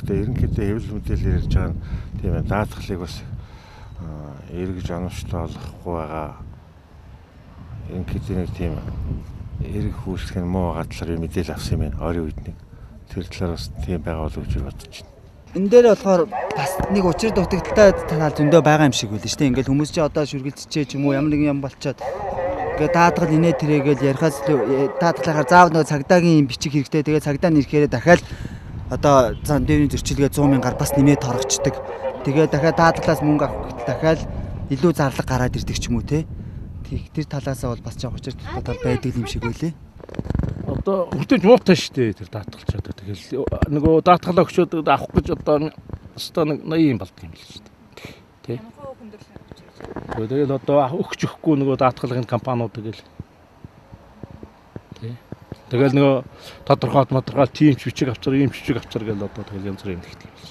гэхдээ ерөнхийдөө хэвлэл мэдээлэл ярьж байгаа нь тийм ээ даатгалыг бас эргэж оновчтой болгохгүй байгаа. Ерөнхийдөө нэг тийм эрг хүйсгэх нь муу байгаа талаар мэдээлэл авсан юм байна. Ойрын үед нэг тэр талаар бас тийм байгаа болов гэж бодож байна. Энэ дээр болохоор бас нэг учир дутагдaltaй танаа зөндөө байгаа юм шиг байл шүү дээ. Ингээл хүмүүс чи одоо шүргэлцчээ ч юм уу ямар нэгэн юм болчоод ингээд даатгал инээ тэрэгээл ярихаас даатгалахаар заавал нөгөө цагдаагийн бичиг хэрэгтэй. Тэгээд цагдаа нэрхээрээ дахиад одоо зан дээврийн зөрчилгээ 100 мянгаар бас нэмээд торгочдөг. Тэгээд дахиад даатгалаас мөнгө авах гэтэл дахиад илүү зарлага гараад ирдэг ч юм уу те. Тэр талаасаа бол бас жоох учир тал байдаг юм шиг байлээ. Одоо хүртэж муутай шүү дээ тэр даатгалчаад. Тэгэл нөгөө даатгалаа өгчөөд авах гэж одоо нэг 80 юм болдго юм л шүү дээ. Тэ. Тэгэл одоо өгч өгөхгүй нөгөө даатгалын компаниуд тэгэл. Тэ. Тэгэл нөгөө тодорхой тиймч бичиг авчир, ийм бичиг авчир гэл одоо тэгэл янз бүр юм хэлдэг.